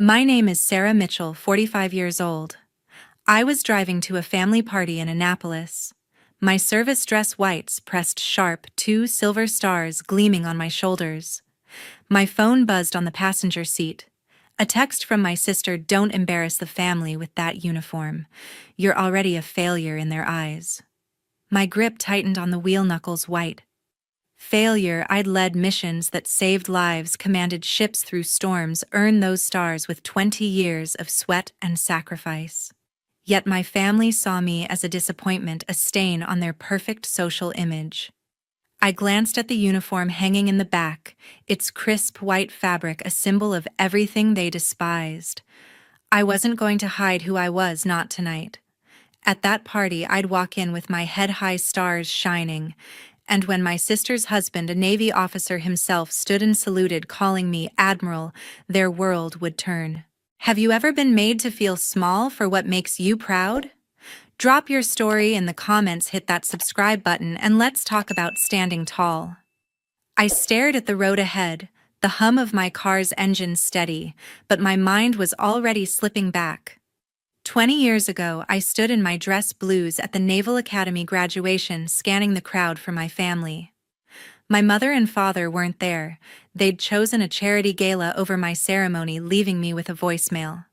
My name is Sarah Mitchell, 45 years old. I was driving to a family party in Annapolis. My service dress whites pressed sharp, two silver stars gleaming on my shoulders. My phone buzzed on the passenger seat. A text from my sister: "Don't embarrass the family with that uniform. You're already a failure in their eyes." My grip tightened on the wheel knuckles white. Failure. I'd led missions that saved lives, commanded ships through storms, earned those stars with 20 years of sweat and sacrifice. Yet my family saw me as a disappointment, a stain on their perfect social image. I glanced at the uniform hanging in the back, its crisp white fabric a symbol of everything they despised. I wasn't going to hide who I was, not tonight. At that party, I'd walk in with my head-high stars shining, and when my sister's husband, a Navy officer himself, stood and saluted, calling me Admiral, their world would turn. Have you ever been made to feel small for what makes you proud? Drop your story in the comments, hit that subscribe button, and let's talk about standing tall. I stared at the road ahead, the hum of my car's engine steady, but my mind was already slipping back. 20 years ago, I stood in my dress blues at the Naval Academy graduation, scanning the crowd for my family. My mother and father weren't there. They'd chosen a charity gala over my ceremony, leaving me with a voicemail.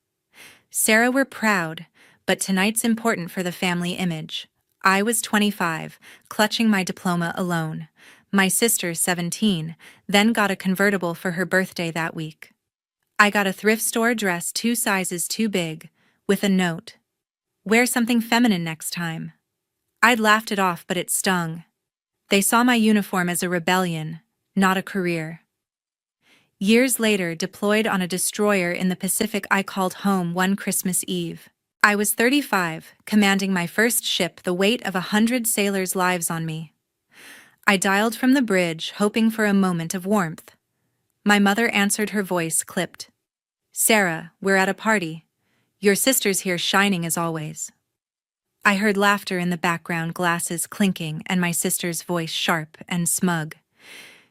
"Sarah, we're proud, but tonight's important for the family image." I was 25, clutching my diploma alone. My sister, 17, then got a convertible for her birthday that week. I got a thrift store dress 2 sizes too big, with a note: "Wear something feminine next time." I'd laughed it off, but it stung. They saw my uniform as a rebellion, not a career. Years later, deployed on a destroyer in the Pacific, I called home one Christmas Eve. I was 35, commanding my first ship, the weight of 100 sailors' lives on me. I dialed from the bridge, hoping for a moment of warmth. My mother answered, her voice clipped. "Sarah, we're at a party. Your sister's here, shining as always." I heard laughter in the background, glasses clinking, and my sister's voice sharp and smug.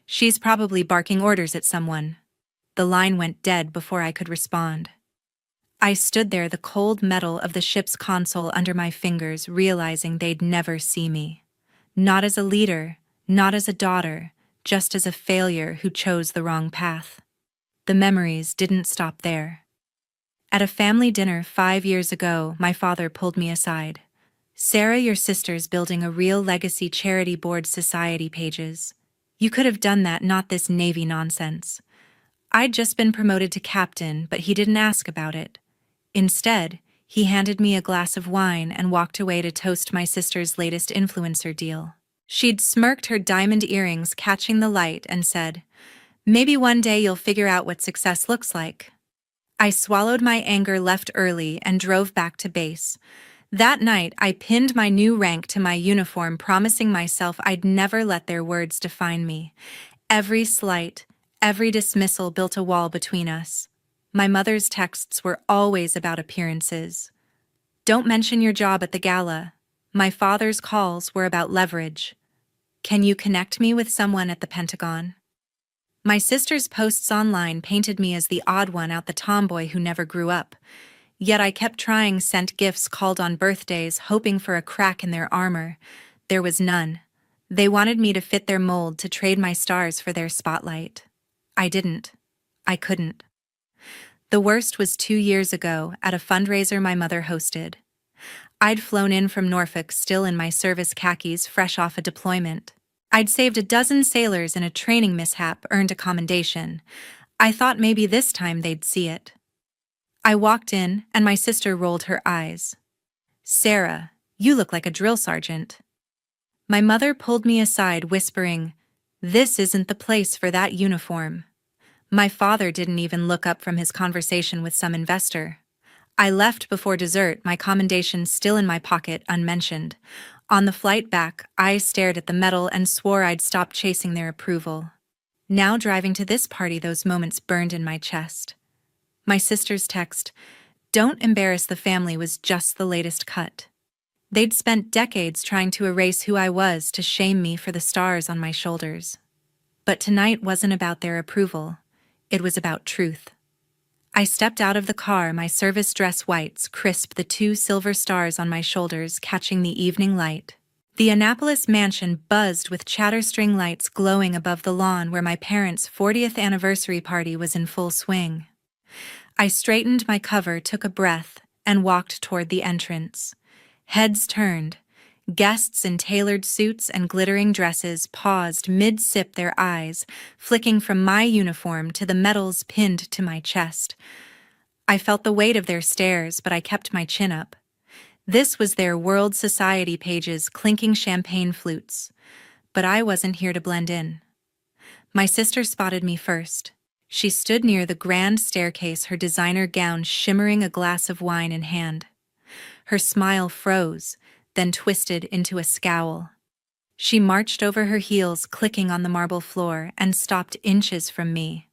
"She's probably barking orders at someone." The line went dead before I could respond. I stood there, the cold metal of the ship's console under my fingers, realizing they'd never see me. Not as a leader, not as a daughter, just as a failure who chose the wrong path. The memories didn't stop there. At a family dinner 5 years ago, my father pulled me aside. "Sarah, your sister's building a real legacy, charity board, society pages. You could have done that, not this Navy nonsense." I'd just been promoted to captain, but he didn't ask about it. Instead, he handed me a glass of wine and walked away to toast my sister's latest influencer deal. She'd smirked, her diamond earrings catching the light, and said, "Maybe one day you'll figure out what success looks like." I swallowed my anger, left early, and drove back to base. That night, I pinned my new rank to my uniform, promising myself I'd never let their words define me. Every slight, every dismissal built a wall between us. My mother's texts were always about appearances. "Don't mention your job at the gala." My father's calls were about leverage. "Can you connect me with someone at the Pentagon?" My sister's posts online painted me as the odd one out, the tomboy who never grew up. Yet I kept trying, sent gifts, called on birthdays, hoping for a crack in their armor. There was none. They wanted me to fit their mold, to trade my stars for their spotlight. I didn't. I couldn't. The worst was 2 years ago, at a fundraiser my mother hosted. I'd flown in from Norfolk, still in my service khakis, fresh off a deployment. I'd saved a dozen sailors in a training mishap, earned a commendation. I thought maybe this time they'd see it. I walked in, and my sister rolled her eyes. "Sarah, you look like a drill sergeant." My mother pulled me aside, whispering, "This isn't the place for that uniform." My father didn't even look up from his conversation with some investor. I left before dessert, my commendation still in my pocket, unmentioned. On the flight back, I stared at the medal and swore I'd stop chasing their approval. Now driving to this party, those moments burned in my chest. My sister's text, "Don't embarrass the family," was just the latest cut. They'd spent decades trying to erase who I was, to shame me for the stars on my shoulders. But tonight wasn't about their approval. It was about truth. I stepped out of the car, my service dress whites crisp the 2 silver stars on my shoulders catching the evening light. The Annapolis mansion buzzed with chatterstring lights glowing above the lawn where my parents' 40th anniversary party was in full swing. I straightened my cover, took a breath, and walked toward the entrance. Heads turned. Guests in tailored suits and glittering dresses paused mid-sip, their eyes flicking from my uniform to the medals pinned to my chest. I felt the weight of their stares, but I kept my chin up. This was their World Society pages clinking champagne flutes. But I wasn't here to blend in. My sister spotted me first. She stood near the grand staircase, her designer gown shimmering, a glass of wine in hand. Her smile froze, then twisted into a scowl. She marched over her heels, clicking on the marble floor, and stopped inches from me.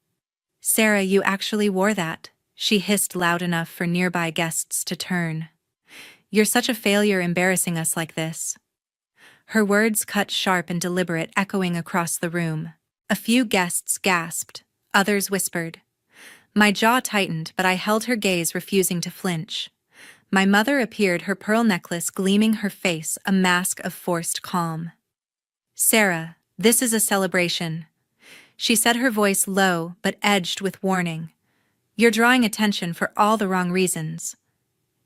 "Sarah, you actually wore that," she hissed loud enough for nearby guests to turn. "You're such a failure embarrassing us like this." Her words cut sharp and deliberate, echoing across the room. A few guests gasped, others whispered. My jaw tightened, but I held her gaze, refusing to flinch. My mother appeared, her pearl necklace gleaming, her face a mask of forced calm. "Sarah, this is a celebration," she said, her voice low but edged with warning. "You're drawing attention for all the wrong reasons."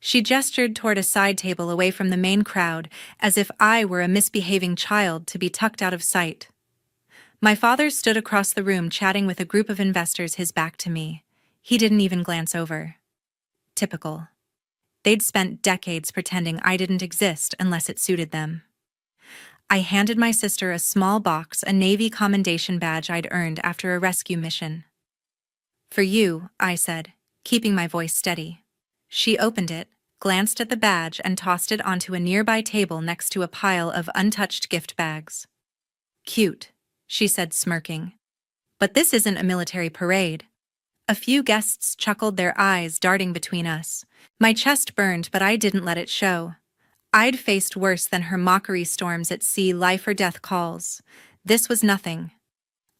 She gestured toward a side table away from the main crowd, as if I were a misbehaving child to be tucked out of sight. My father stood across the room chatting with a group of investors, his back to me. He didn't even glance over. Typical. They'd spent decades pretending I didn't exist unless it suited them. I handed my sister a small box, a Navy commendation badge I'd earned after a rescue mission. "For you," I said, keeping my voice steady. She opened it, glanced at the badge, and tossed it onto a nearby table next to a pile of untouched gift bags. "Cute," she said, smirking. "But this isn't a military parade." A few guests chuckled, their eyes darting between us. My chest burned, but I didn't let it show. I'd faced worse than her mockery storms at sea, life or death calls. This was nothing.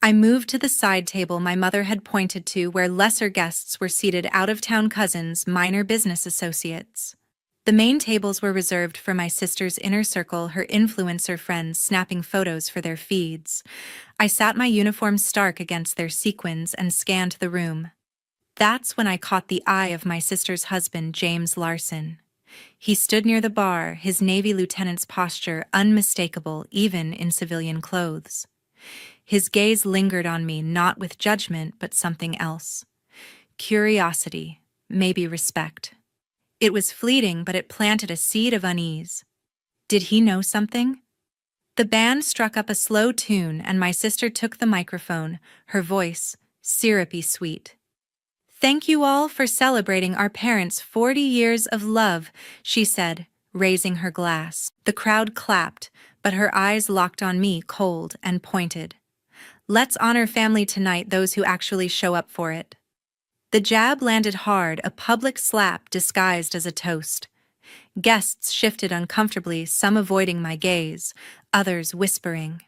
I moved to the side table my mother had pointed to, where lesser guests were seated, out-of-town cousins, minor business associates. The main tables were reserved for my sister's inner circle, her influencer friends snapping photos for their feeds. I sat my uniform stark against their sequins and scanned the room. That's when I caught the eye of my sister's husband, James Larson. He stood near the bar, his Navy lieutenant's posture unmistakable even in civilian clothes. His gaze lingered on me, not with judgment, but something else. Curiosity, maybe respect. It was fleeting, but it planted a seed of unease. Did he know something? The band struck up a slow tune, and my sister took the microphone, her voice syrupy sweet. "Thank you all for celebrating our parents' 40 years of love," she said, raising her glass. The crowd clapped, but her eyes locked on me, cold and pointed. "Let's honor family tonight, those who actually show up for it." The jab landed hard, a public slap disguised as a toast. Guests shifted uncomfortably, some avoiding my gaze, others whispering.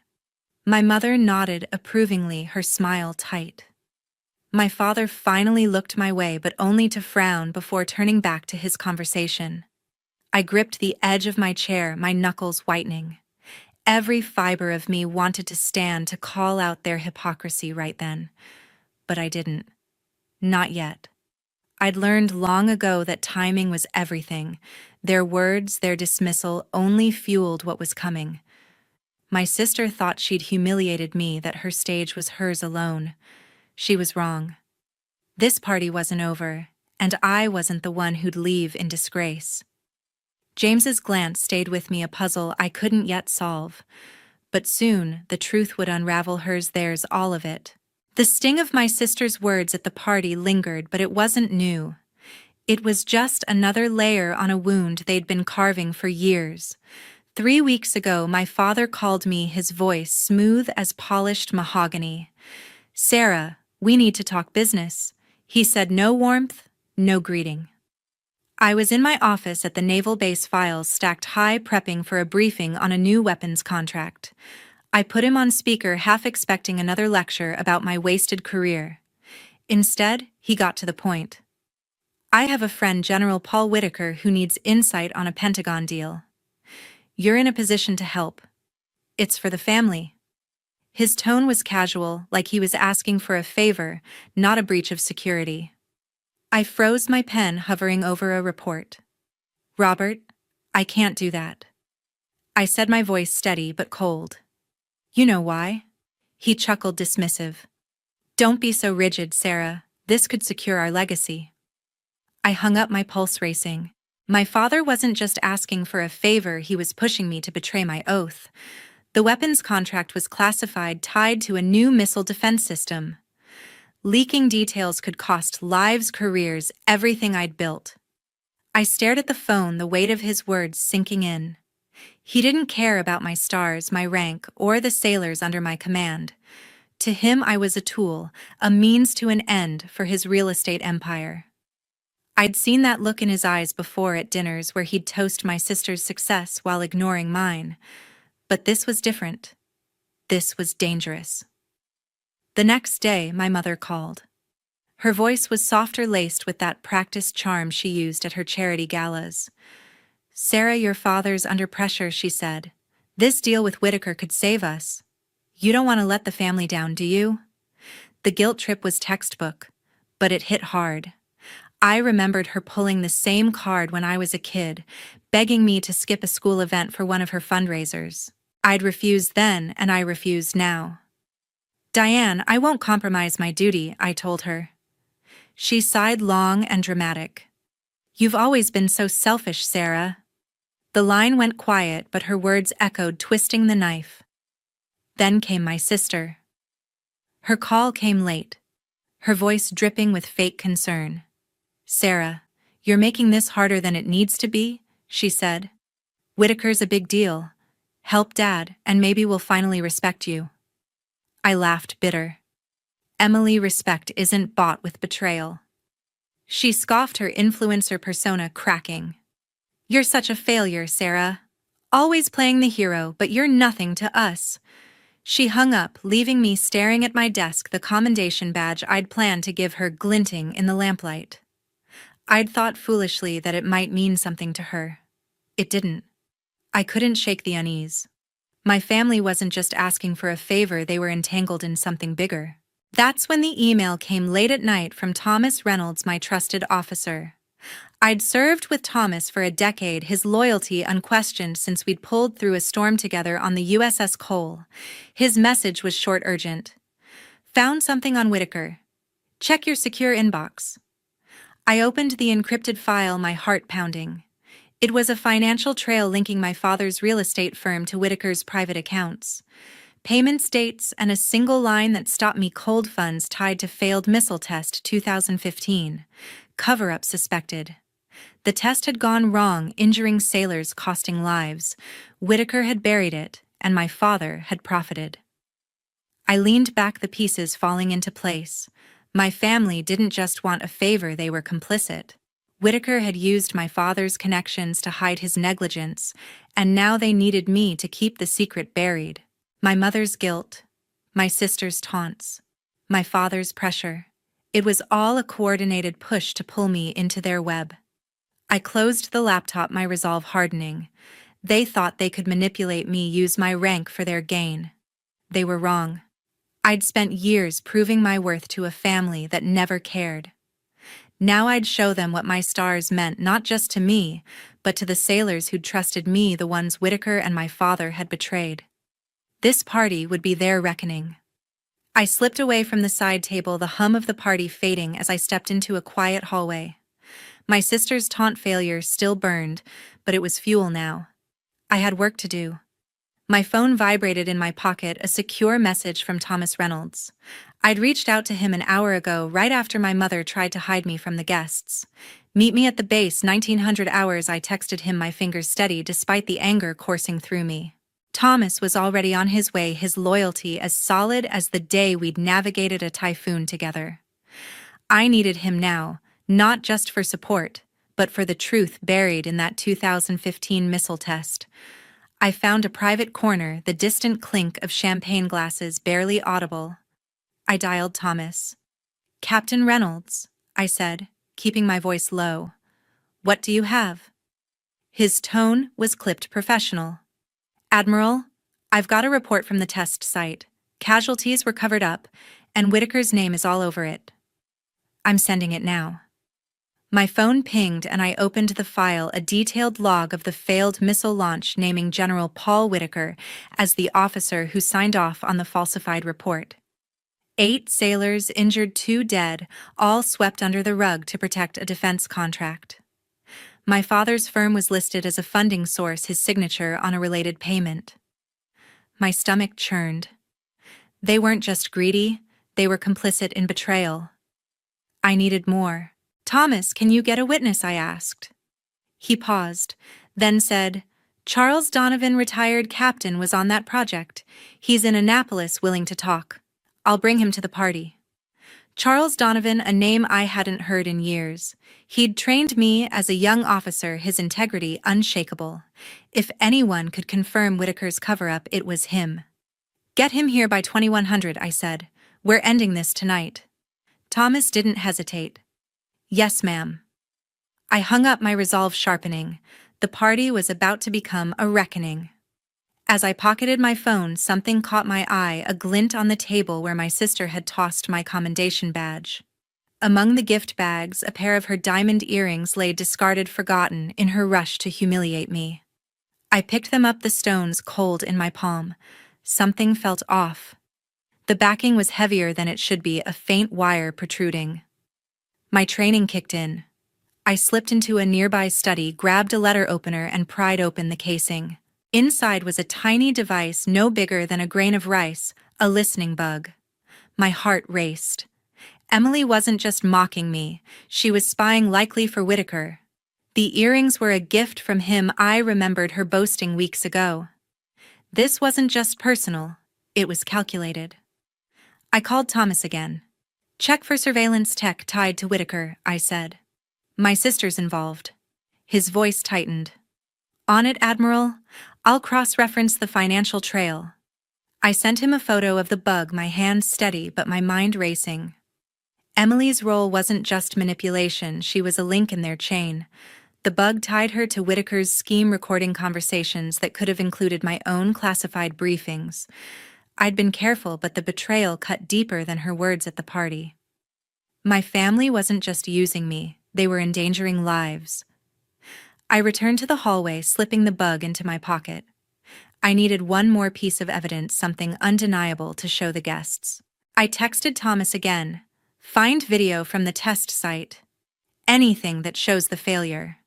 My mother nodded approvingly, her smile tight. My father finally looked my way, but only to frown before turning back to his conversation. I gripped the edge of my chair, my knuckles whitening. Every fiber of me wanted to stand to call out their hypocrisy right then. But I didn't. Not yet. I'd learned long ago that timing was everything. Their words, their dismissal, only fueled what was coming. My sister thought she'd humiliated me, that her stage was hers alone. She was wrong. This party wasn't over, and I wasn't the one who'd leave in disgrace. James's glance stayed with me, a puzzle I couldn't yet solve. But soon the truth would unravel, hers, theirs, all of it. The sting of my sister's words at the party lingered, but it wasn't new. It was just another layer on a wound they'd been carving for years. 3 weeks ago, my father called me, his voice smooth as polished mahogany. "Sarah, we need to talk business," he said, no warmth, no greeting. I was in my office at the naval base, files stacked high, prepping for a briefing on a new weapons contract. I put him on speaker, half expecting another lecture about my wasted career. Instead, he got to the point. I have a friend, General Paul Whitaker, who needs insight on a Pentagon deal. You're in a position to help. It's for the family." His tone was casual, like he was asking for a favor, not a breach of security. I froze, my pen hovering over a report. "Robert, I can't do that." I said, my voice steady but cold. "You know why?" He chuckled, dismissive. "Don't be so rigid, Sarah. This could secure our legacy." I hung up, my pulse racing. My father wasn't just asking for a favor, he was pushing me to betray my oath. The weapons contract was classified, tied to a new missile defense system. Leaking details could cost lives, careers, everything I'd built. I stared at the phone, the weight of his words sinking in. He didn't care about my stars, my rank, or the sailors under my command. To him, I was a tool, a means to an end for his real estate empire. I'd seen that look in his eyes before at dinners where he'd toast my sister's success while ignoring mine. But this was different. This was dangerous. The next day, my mother called. Her voice was softer, laced with that practiced charm she used at her charity galas. "Sarah, your father's under pressure," she said. "This deal with Whitaker could save us. You don't want to let the family down, do you?" The guilt trip was textbook, but it hit hard. I remembered her pulling the same card when I was a kid, begging me to skip a school event for one of her fundraisers. I'd refused then, and I refused now. "Diane, I won't compromise my duty," I told her. She sighed, long and dramatic. "You've always been so selfish, Sarah." The line went quiet, but her words echoed, twisting the knife. Then came my sister. Her call came late, her voice dripping with fake concern. "Sarah, you're making this harder than it needs to be," she said. "Whitaker's a big deal. Help Dad, and maybe we'll finally respect you." I laughed, bitter. Emily, respect isn't bought with betrayal. She scoffed, her influencer persona cracking. "You're such a failure, Sarah. Always playing the hero, but you're nothing to us." She hung up, leaving me staring at my desk, the commendation badge I'd planned to give her glinting in the lamplight. I'd thought foolishly that it might mean something to her. It didn't. I couldn't shake the unease. My family wasn't just asking for a favor, they were entangled in something bigger. That's when the email came late at night from Thomas Reynolds, my trusted officer. I'd served with Thomas for a decade, his loyalty unquestioned since we'd pulled through a storm together on the USS Cole. His message was short, urgent. "Found something on Whitaker. Check your secure inbox." I opened the encrypted file, my heart pounding. It was a financial trail linking my father's real estate firm to Whitaker's private accounts. Payments, dates, and a single line that stopped me cold: funds tied to failed missile test 2015. Cover-up suspected. The test had gone wrong, injuring sailors, costing lives. Whitaker had buried it, and my father had profited. I leaned back, the pieces falling into place. My family didn't just want a favor, they were complicit. Whitaker had used my father's connections to hide his negligence, and now they needed me to keep the secret buried. My mother's guilt, my sister's taunts, my father's pressure. It was all a coordinated push to pull me into their web. I closed the laptop, my resolve hardening. They thought they could manipulate me, use my rank for their gain. They were wrong. I'd spent years proving my worth to a family that never cared. Now I'd show them what my stars meant, not just to me, but to the sailors who'd trusted me, the ones Whitaker and my father had betrayed. This party would be their reckoning. I slipped away from the side table, the hum of the party fading as I stepped into a quiet hallway. My sister's taunt failure still burned, but it was fuel now. I had work to do. My phone vibrated in my pocket, a secure message from Thomas Reynolds. I'd reached out to him an hour ago, right after my mother tried to hide me from the guests. "Meet me at the base, 1900 hours," I texted him, my fingers steady despite the anger coursing through me. Thomas was already on his way, his loyalty as solid as the day we'd navigated a typhoon together. I needed him now, not just for support, but for the truth buried in that 2015 missile test. I found a private corner, the distant clink of champagne glasses barely audible. I dialed Thomas. "Captain Reynolds," I said. keeping my voice low. "What do you have?" His tone was clipped professional. "Admiral, I've got a report from the test site. Casualties were covered up, and Whitaker's name is all over it." "I'm sending it now." My phone pinged and I opened the file, a detailed log of the failed missile launch naming General Paul Whitaker as the officer who signed off on the falsified report. 8 sailors injured, 2 dead, all swept under the rug to protect a defense contract. My father's firm was listed as a funding source, his signature on a related payment. My stomach churned. They weren't just greedy, they were complicit in betrayal. I needed more. "Thomas, can you get a witness?" I asked. He paused, then said, "Charles Donovan, retired captain, was on that project. He's in Annapolis, willing to talk. I'll bring him to the party." Charles Donovan, a name I hadn't heard in years. He'd trained me as a young officer, his integrity unshakable. If anyone could confirm Whitaker's cover-up, it was him. "Get him here by 2100, I said. "We're ending this tonight." Thomas didn't hesitate. "Yes, ma'am." I hung up, my resolve sharpening. The party was about to become a reckoning. As I pocketed my phone, something caught my eye, a glint on the table where my sister had tossed my commendation badge. Among the gift bags, a pair of her diamond earrings lay discarded, forgotten, in her rush to humiliate me. I picked them up, the stones cold in my palm. Something felt off. The backing was heavier than it should be, a faint wire protruding. My training kicked in. I slipped into a nearby study, grabbed a letter opener, and pried open the casing. Inside was a tiny device no bigger than a grain of rice, a listening bug. My heart raced. Emily wasn't just mocking me, she was spying, likely for Whitaker. The earrings were a gift from him. I remembered her boasting weeks ago. This wasn't just personal, it was calculated. I called Thomas again. "Check for surveillance tech tied to Whitaker," I said. "My sister's involved." His voice tightened. "On it, Admiral. I'll cross-reference the financial trail." I sent him a photo of the bug, my hand steady but my mind racing. Emily's role wasn't just manipulation, she was a link in their chain. The bug tied her to Whitaker's scheme, recording conversations that could have included my own classified briefings. I'd been careful, but the betrayal cut deeper than her words at the party. My family wasn't just using me, they were endangering lives. I returned to the hallway, slipping the bug into my pocket. I needed one more piece of evidence, something undeniable to show the guests. I texted Thomas again. "Find video from the test site. Anything that shows the failure."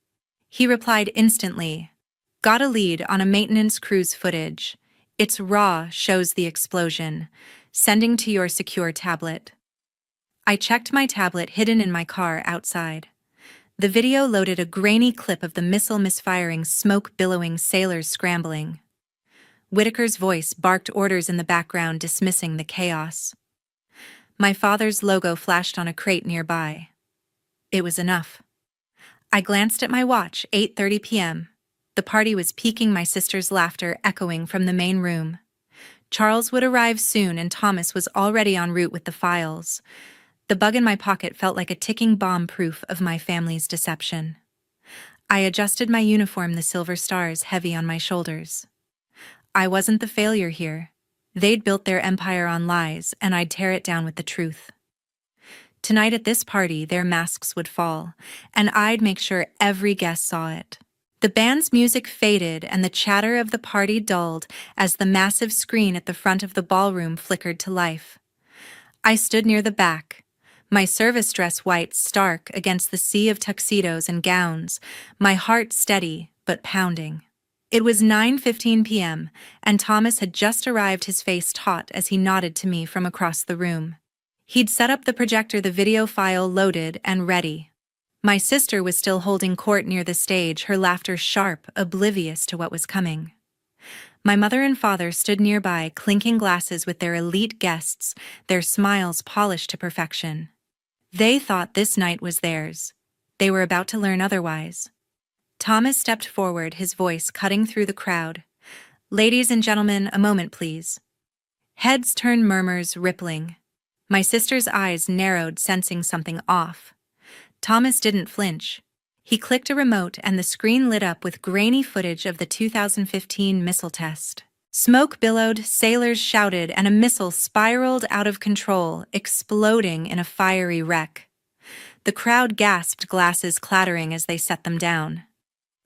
He replied instantly. "Got a lead on a maintenance crew's footage. It's raw, shows the explosion. Sending to your secure tablet." I checked my tablet, hidden in my car outside. The video loaded, a grainy clip of the missile misfiring, smoke billowing, sailors scrambling. Whitaker's voice barked orders in the background, dismissing the chaos. My father's logo flashed on a crate nearby. It was enough. I glanced at my watch, 8:30 p.m. The party was peaking, my sister's laughter echoing from the main room. Charles would arrive soon, and Thomas was already en route with the files. The bug in my pocket felt like a ticking bomb, proof of my family's deception. I adjusted my uniform, the silver stars heavy on my shoulders. I wasn't the failure here. They'd built their empire on lies, and I'd tear it down with the truth. Tonight at this party, their masks would fall, and I'd make sure every guest saw it. The band's music faded and the chatter of the party dulled as the massive screen at the front of the ballroom flickered to life. I stood near the back, my service dress white stark against the sea of tuxedos and gowns, my heart steady but pounding. It was 9:15 p.m., and Thomas had just arrived, his face taut as he nodded to me from across the room. He'd set up the projector, the video file loaded and ready. My sister was still holding court near the stage, her laughter sharp, oblivious to what was coming. My mother and father stood nearby, clinking glasses with their elite guests, their smiles polished to perfection. They thought this night was theirs. They were about to learn otherwise. Thomas stepped forward, his voice cutting through the crowd. "Ladies and gentlemen, a moment, please." Heads turned, murmurs rippling. My sister's eyes narrowed, sensing something off. Thomas didn't flinch. He clicked a remote and the screen lit up with grainy footage of the 2015 missile test. Smoke billowed, sailors shouted, and a missile spiraled out of control, exploding in a fiery wreck. The crowd gasped, glasses clattering as they set them down.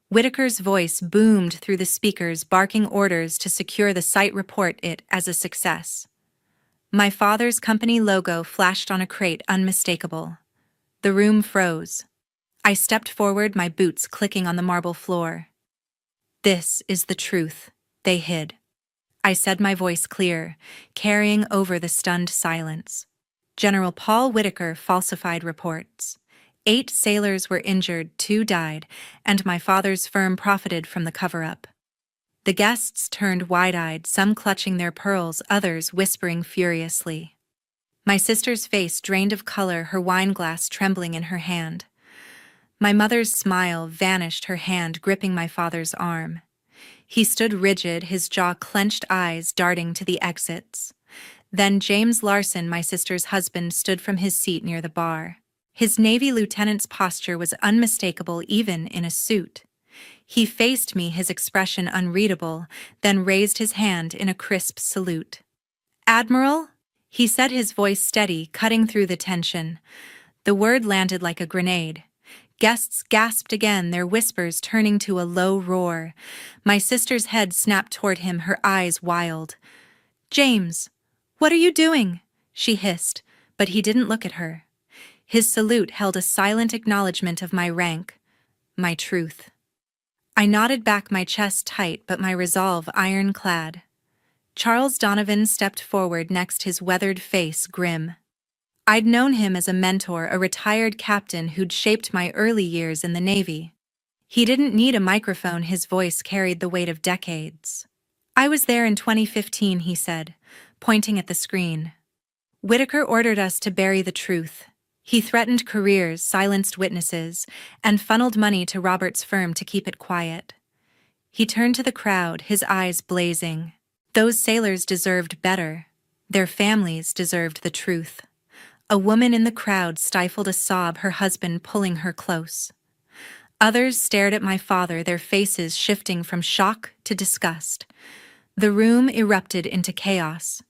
Whitaker's voice boomed through the speakers, barking orders to secure the site, report it as a success. My father's company logo flashed on a crate, unmistakable. The room froze. I stepped forward, my boots clicking on the marble floor. This is the truth they hid. I said, my voice clear, carrying over the stunned silence. General Paul Whitaker falsified reports. 8 sailors were injured, 2 died, and my father's firm profited from the cover-up. The guests turned wide-eyed, some clutching their pearls, others whispering furiously. My sister's face drained of color, her wine glass trembling in her hand. My mother's smile vanished, her hand gripping my father's arm. He stood rigid, his jaw clenched, eyes darting to the exits. Then James Larson, my sister's husband, stood from his seat near the bar. His Navy lieutenant's posture was unmistakable even in a suit. He faced me, his expression unreadable, then raised his hand in a crisp salute. "Admiral?" he said, his voice steady, cutting through the tension. The word landed like a grenade. Guests gasped again, their whispers turning to a low roar. My sister's head snapped toward him, her eyes wild. "James, what are you doing?" she hissed, but he didn't look at her. His salute held a silent acknowledgement of my rank, my truth. I nodded back, my chest tight but my resolve ironclad. Charles Donovan stepped forward next, his weathered face grim. I'd known him as a mentor, a retired captain who'd shaped my early years in the Navy. He didn't need a microphone, his voice carried the weight of decades. "I was there in 2015, he said, pointing at the screen. "Whitaker ordered us to bury the truth. He threatened careers, silenced witnesses, and funneled money to Robert's firm to keep it quiet." He turned to the crowd, his eyes blazing. Those sailors deserved better. Their families deserved the truth. A woman in the crowd stifled a sob, her husband pulling her close. Others stared at my father, their faces shifting from shock to disgust. The room erupted into chaos.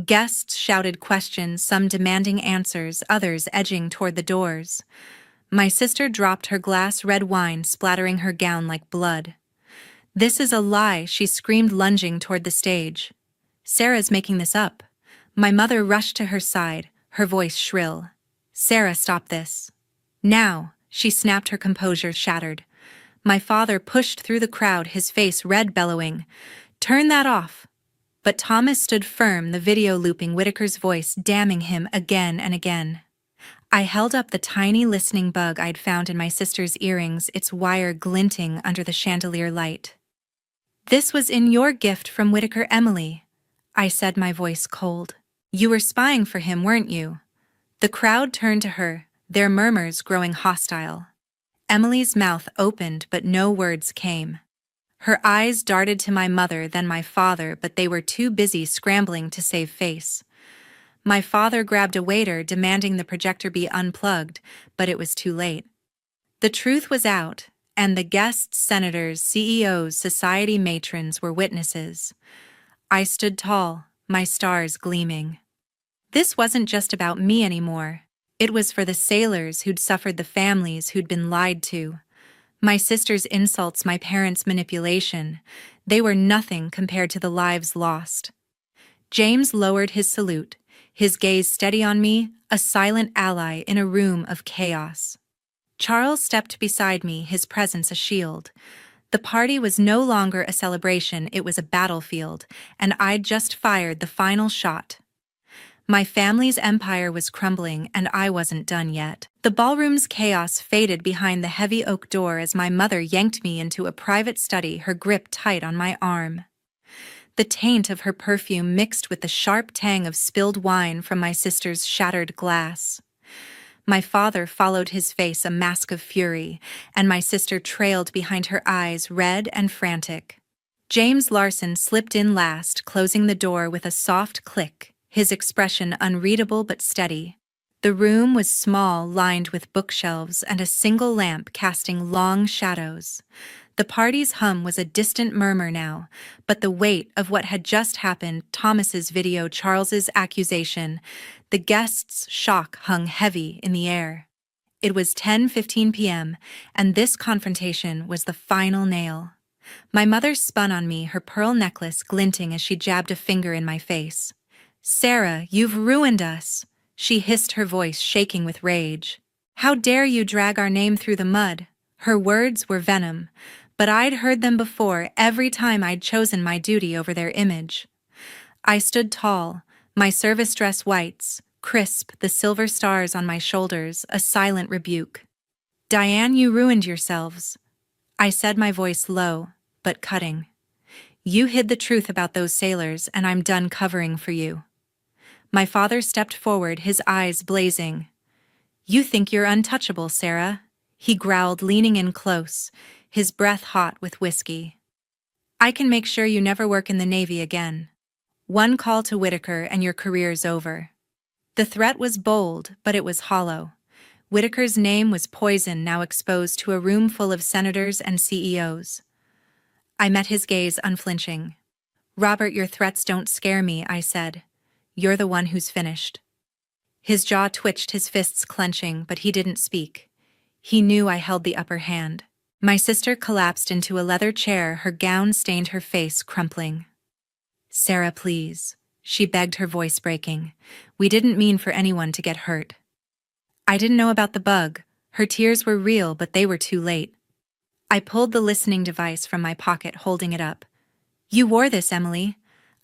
Guests shouted questions, some demanding answers, others edging toward the doors. My sister dropped her glass, red wine splattering her gown like blood. "This is a lie," she screamed, lunging toward the stage. "Sarah's making this up." My mother rushed to her side, her voice shrill. "Sarah, stop this. Now," she snapped, her composure shattered. My father pushed through the crowd, his face red, bellowing, "Turn that off." But Thomas stood firm, the video looping, Whitaker's voice damning him again and again. I held up the tiny listening bug I'd found in my sister's earrings, its wire glinting under the chandelier light. "This was in your gift from Whitaker, Emily," I said, my voice cold. "You were spying for him, weren't you?" The crowd turned to her, their murmurs growing hostile. Emily's mouth opened, but no words came. Her eyes darted to my mother, then my father, but they were too busy scrambling to save face. My father grabbed a waiter, demanding the projector be unplugged, but it was too late. The truth was out, and the guests, senators, CEOs, society matrons were witnesses. I stood tall, my stars gleaming. This wasn't just about me anymore. It was for the sailors who'd suffered, the families who'd been lied to. My sister's insults, my parents' manipulation, they were nothing compared to the lives lost. James lowered his salute, his gaze steady on me, a silent ally in a room of chaos. Charles stepped beside me, his presence a shield. The party was no longer a celebration, it was a battlefield, and I'd just fired the final shot. My family's empire was crumbling, and I wasn't done yet. The ballroom's chaos faded behind the heavy oak door as my mother yanked me into a private study, her grip tight on my arm. The taint of her perfume mixed with the sharp tang of spilled wine from my sister's shattered glass. My father followed, his face a mask of fury, and my sister trailed behind, her eyes red and frantic. James Larson slipped in last, closing the door with a soft click, his expression unreadable but steady. The room was small, lined with bookshelves and a single lamp casting long shadows. The party's hum was a distant murmur now, but the weight of what had just happened, Thomas's video, Charles's accusation, the guests' shock hung heavy in the air. It was 10:15 p.m., and this confrontation was the final nail. My mother spun on me, her pearl necklace glinting as she jabbed a finger in my face. "Sarah, you've ruined us," she hissed, her voice shaking with rage. "How dare you drag our name through the mud?" Her words were venom, but I'd heard them before every time I'd chosen my duty over their image. I stood tall, my service dress whites, crisp, the silver stars on my shoulders, a silent rebuke. "Diane, you ruined yourselves," I said, my voice low, but cutting. "You hid the truth about those sailors, and I'm done covering for you." My father stepped forward, his eyes blazing. "You think you're untouchable, Sarah," he growled, leaning in close, his breath hot with whiskey. "I can make sure you never work in the Navy again. One call to Whitaker and your career's over." The threat was bold, but it was hollow. Whitaker's name was poison, now exposed to a room full of senators and CEOs. I met his gaze unflinching. "Robert, your threats don't scare me," I said. "You're the one who's finished." His jaw twitched, his fists clenching, but he didn't speak. He knew I held the upper hand. My sister collapsed into a leather chair, her gown stained, her face crumpling. "Sarah, please," she begged, her voice breaking. "We didn't mean for anyone to get hurt." I didn't know about the bug. Her tears were real, but they were too late. I pulled the listening device from my pocket, holding it up. "You wore this, Emily,"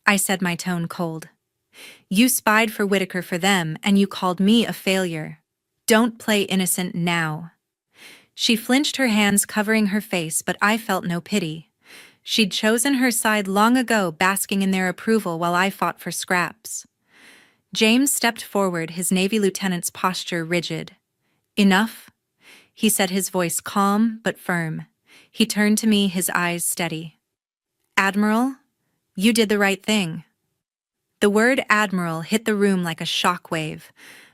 I said, my tone cold. "You spied for Whitaker for them, and you called me a failure. Don't play innocent now." She flinched, her hands covering her face, but I felt no pity. She'd chosen her side long ago, basking in their approval while I fought for scraps. James stepped forward, his Navy lieutenant's posture rigid. "Enough," he said, his voice calm but firm. He turned to me, his eyes steady. "Admiral, you did the right thing." The word Admiral hit the room like a shockwave.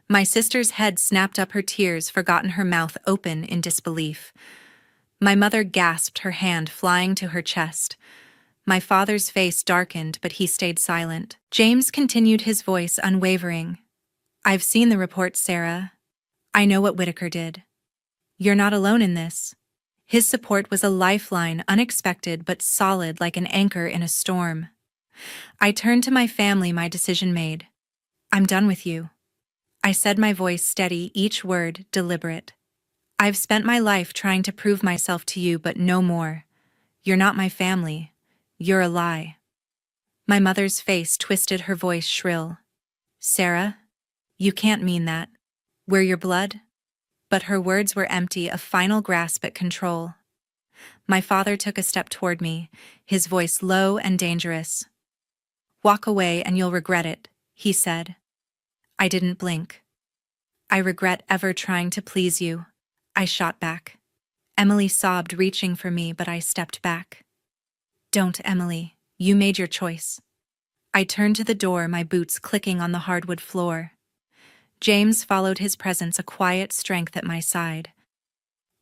My sister's head snapped up, her tears forgotten, her mouth open in disbelief. My mother gasped, her hand flying to her chest. My father's face darkened, but he stayed silent. James continued, his voice unwavering. "I've seen the report, Sarah. I know what Whitaker did. You're not alone in this." His support was a lifeline, unexpected but solid, like an anchor in a storm. I turned to my family, my decision made. "I'm done with you," I said, my voice steady, each word deliberate. "I've spent my life trying to prove myself to you, but no more. You're not my family. You're a lie." My mother's face twisted, her voice shrill. "Sarah, you can't mean that. We're your blood?" But her words were empty, a final grasp at control. My father took a step toward me, his voice low and dangerous. "Walk away and you'll regret it," he said. I didn't blink. "I regret ever trying to please you," I shot back. Emily sobbed, reaching for me, but I stepped back. "Don't, Emily. You made your choice." I turned to the door, my boots clicking on the hardwood floor. James followed, his presence a quiet strength at my side.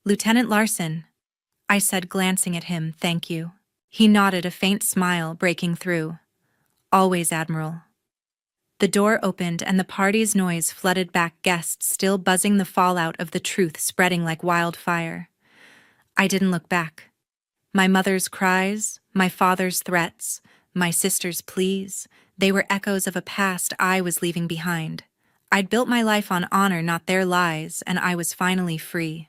"Lieutenant Larson," I said, glancing at him. "Thank you." He nodded, a faint smile breaking through. "Always, Admiral." The door opened and the party's noise flooded back, guests still buzzing, the fallout of the truth spreading like wildfire. I didn't look back. My mother's cries, my father's threats, my sister's pleas, they were echoes of a past I was leaving behind. I'd built my life on honor, not their lies, and I was finally free.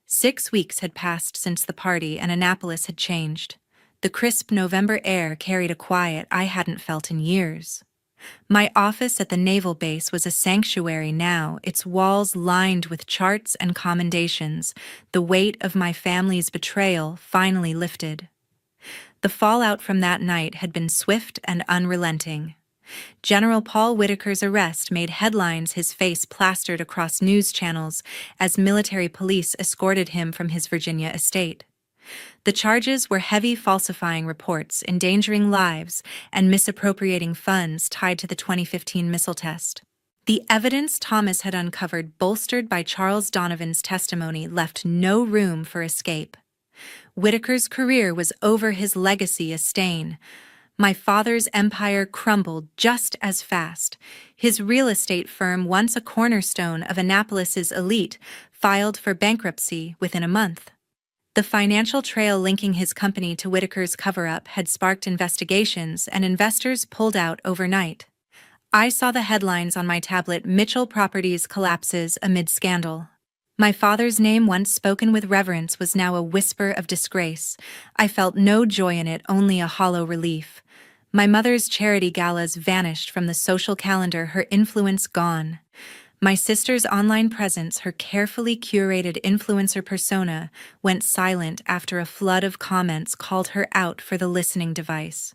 6 weeks had passed since the party, and Annapolis had changed. The crisp November air carried a quiet I hadn't felt in years. My office at the naval base was a sanctuary now, its walls lined with charts and commendations, the weight of my family's betrayal finally lifted. The fallout from that night had been swift and unrelenting. General Paul Whitaker's arrest made headlines, his face plastered across news channels as military police escorted him from his Virginia estate. The charges were heavy: falsifying reports, endangering lives, and misappropriating funds tied to the 2015 missile test. The evidence Thomas had uncovered, bolstered by Charles Donovan's testimony, left no room for escape. Whitaker's career was over, his legacy a stain. My father's empire crumbled just as fast. His real estate firm, once a cornerstone of Annapolis's elite, filed for bankruptcy within a month. The financial trail linking his company to Whitaker's cover-up had sparked investigations, and investors pulled out overnight. I saw the headlines on my tablet: Mitchell Properties collapses amid scandal. My father's name, once spoken with reverence, was now a whisper of disgrace. I felt no joy in it, only a hollow relief. My mother's charity galas vanished from the social calendar, her influence gone. My sister's online presence, her carefully curated influencer persona, went silent after a flood of comments called her out for the listening device.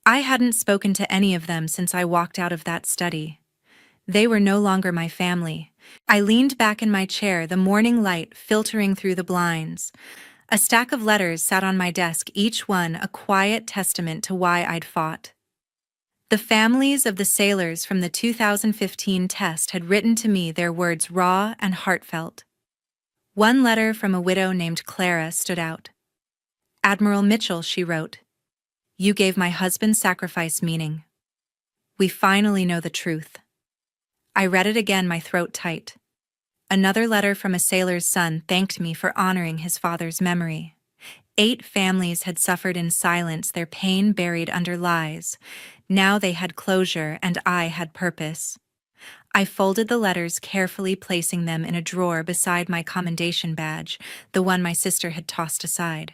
I hadn't spoken to any of them since I walked out of that study. They were no longer my family. I leaned back in my chair, the morning light filtering through the blinds. A stack of letters sat on my desk, each one a quiet testament to why I'd fought. The families of the sailors from the 2015 test had written to me, their words raw and heartfelt. One letter from a widow named Clara stood out. "Admiral Mitchell," she wrote, "you gave my husband's sacrifice meaning. We finally know the truth." I read it again, my throat tight. Another letter from a sailor's son thanked me for honoring his father's memory. 8 families had suffered in silence, their pain buried under lies. Now they had closure, and I had purpose. I folded the letters carefully, placing them in a drawer beside my commendation badge, the one my sister had tossed aside.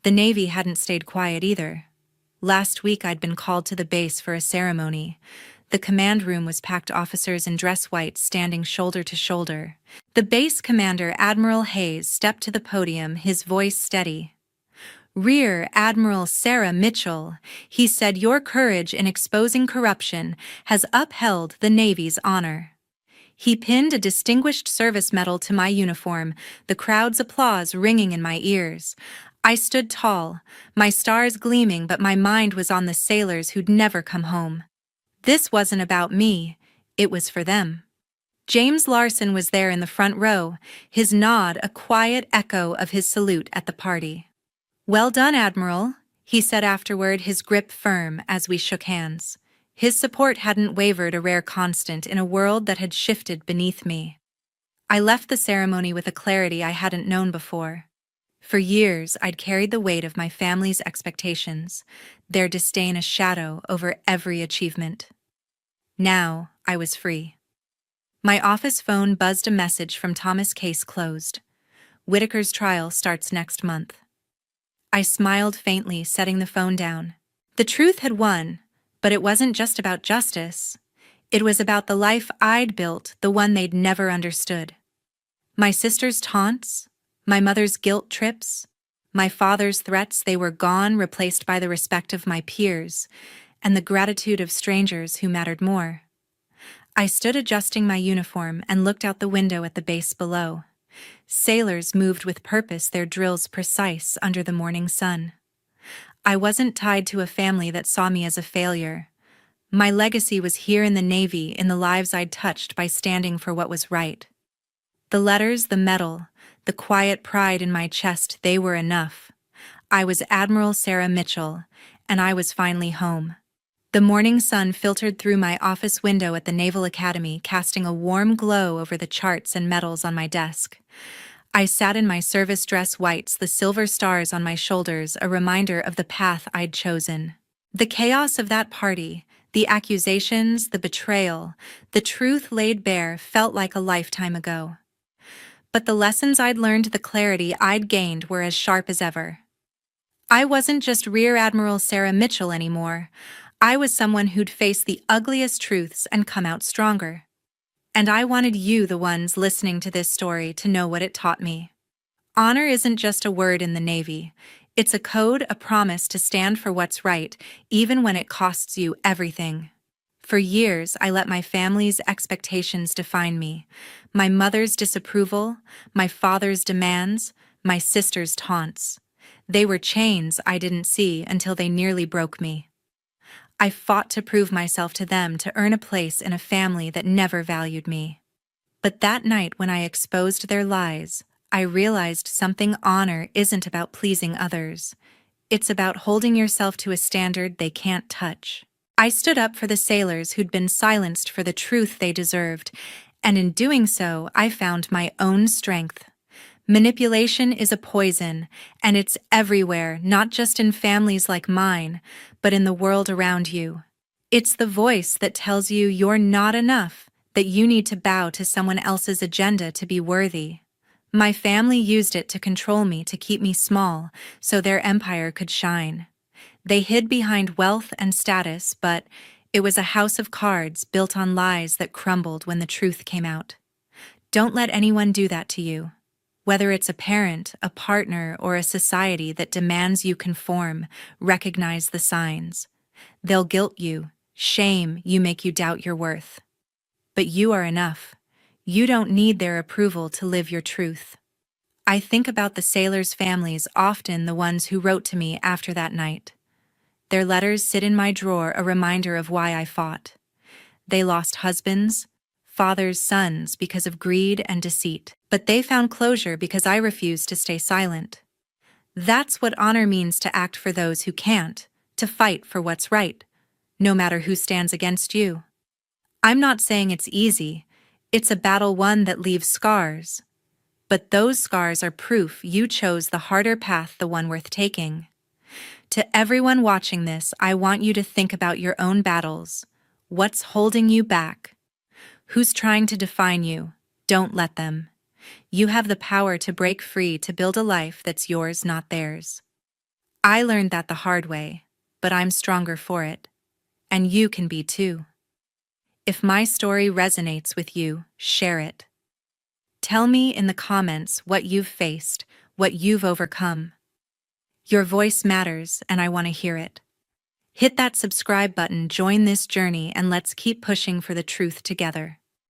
The Navy hadn't stayed quiet either. Last week I'd been called to the base for a ceremony. The command room was packed, officers in dress white standing shoulder to shoulder. The base commander, Admiral Hayes, stepped to the podium, his voice steady. "Rear Admiral Sarah Mitchell," he said, "your courage in exposing corruption has upheld the Navy's honor." He pinned a Distinguished Service Medal to my uniform, the crowd's applause ringing in my ears. I stood tall, my stars gleaming, but my mind was on the sailors who'd never come home. This wasn't about me, it was for them. James Larson was there in the front row, his nod a quiet echo of his salute at the party. "Well done, Admiral," he said afterward, his grip firm as we shook hands. His support hadn't wavered, a rare constant in a world that had shifted beneath me. I left the ceremony with a clarity I hadn't known before. For years, I'd carried the weight of my family's expectations, their disdain a shadow over every achievement. Now, I was free. My office phone buzzed a message from Thomas: "Case closed. Whitaker's trial starts next month." I smiled faintly, setting the phone down. The truth had won, but it wasn't just about justice. It was about the life I'd built, the one they'd never understood. My sister's taunts, my mother's guilt trips, my father's threats, they were gone, replaced by the respect of my peers and the gratitude of strangers who mattered more. I stood adjusting my uniform and looked out the window at the base below. Sailors moved with purpose, their drills precise under the morning sun. I wasn't tied to a family that saw me as a failure. My legacy was here in the Navy, in the lives I'd touched by standing for what was right. The letters, the medal, the quiet pride in my chest, they were enough. I was Admiral Sarah Mitchell, and I was finally home. The morning sun filtered through my office window at the Naval Academy, casting a warm glow over the charts and medals on my desk. I sat in my service dress whites, the silver stars on my shoulders, a reminder of the path I'd chosen. The chaos of that party, the accusations, the betrayal, the truth laid bare, felt like a lifetime ago. But the lessons I'd learned, the clarity I'd gained, were as sharp as ever. I wasn't just Rear Admiral Sarah Mitchell anymore. I was someone who'd faced the ugliest truths and come out stronger. And I wanted you, the ones listening to this story, to know what it taught me. Honor isn't just a word in the Navy. It's a code, a promise to stand for what's right, even when it costs you everything. For years, I let my family's expectations define me. My mother's disapproval, my father's demands, my sister's taunts. They were chains I didn't see until they nearly broke me. I fought to prove myself to them to earn a place in a family that never valued me. But that night when I exposed their lies, I realized something. Honor isn't about pleasing others. It's about holding yourself to a standard they can't touch. I stood up for the sailors who'd been silenced for the truth they deserved, and in doing so, I found my own strength. Manipulation is a poison, and it's everywhere, not just in families like mine, but in the world around you. It's the voice that tells you you're not enough, that you need to bow to someone else's agenda to be worthy. My family used it to control me, to keep me small, so their empire could shine. They hid behind wealth and status, but it was a house of cards built on lies that crumbled when the truth came out. Don't let anyone do that to you. Whether it's a parent, a partner, or a society that demands you conform, recognize the signs. They'll guilt you, shame you, make you doubt your worth. But you are enough. You don't need their approval to live your truth. I think about the sailors' families, often the ones who wrote to me after that night. Their letters sit in my drawer, a reminder of why I fought. They lost husbands, fathers, sons because of greed and deceit, but they found closure because I refused to stay silent. That's what honor means: to act for those who can't, to fight for what's right, no matter who stands against you. I'm not saying it's easy. It's a battle, one that leaves scars. But those scars are proof you chose the harder path, the one worth taking. To everyone watching this, I want you to think about your own battles. What's holding you back? Who's trying to define you? Don't let them. You have the power to break free, to build a life that's yours, not theirs. I learned that the hard way, but I'm stronger for it. And you can be too. If my story resonates with you, share it. Tell me in the comments what you've faced, what you've overcome. Your voice matters, and I want to hear it. Hit that subscribe button, join this journey, and let's keep pushing for the truth together.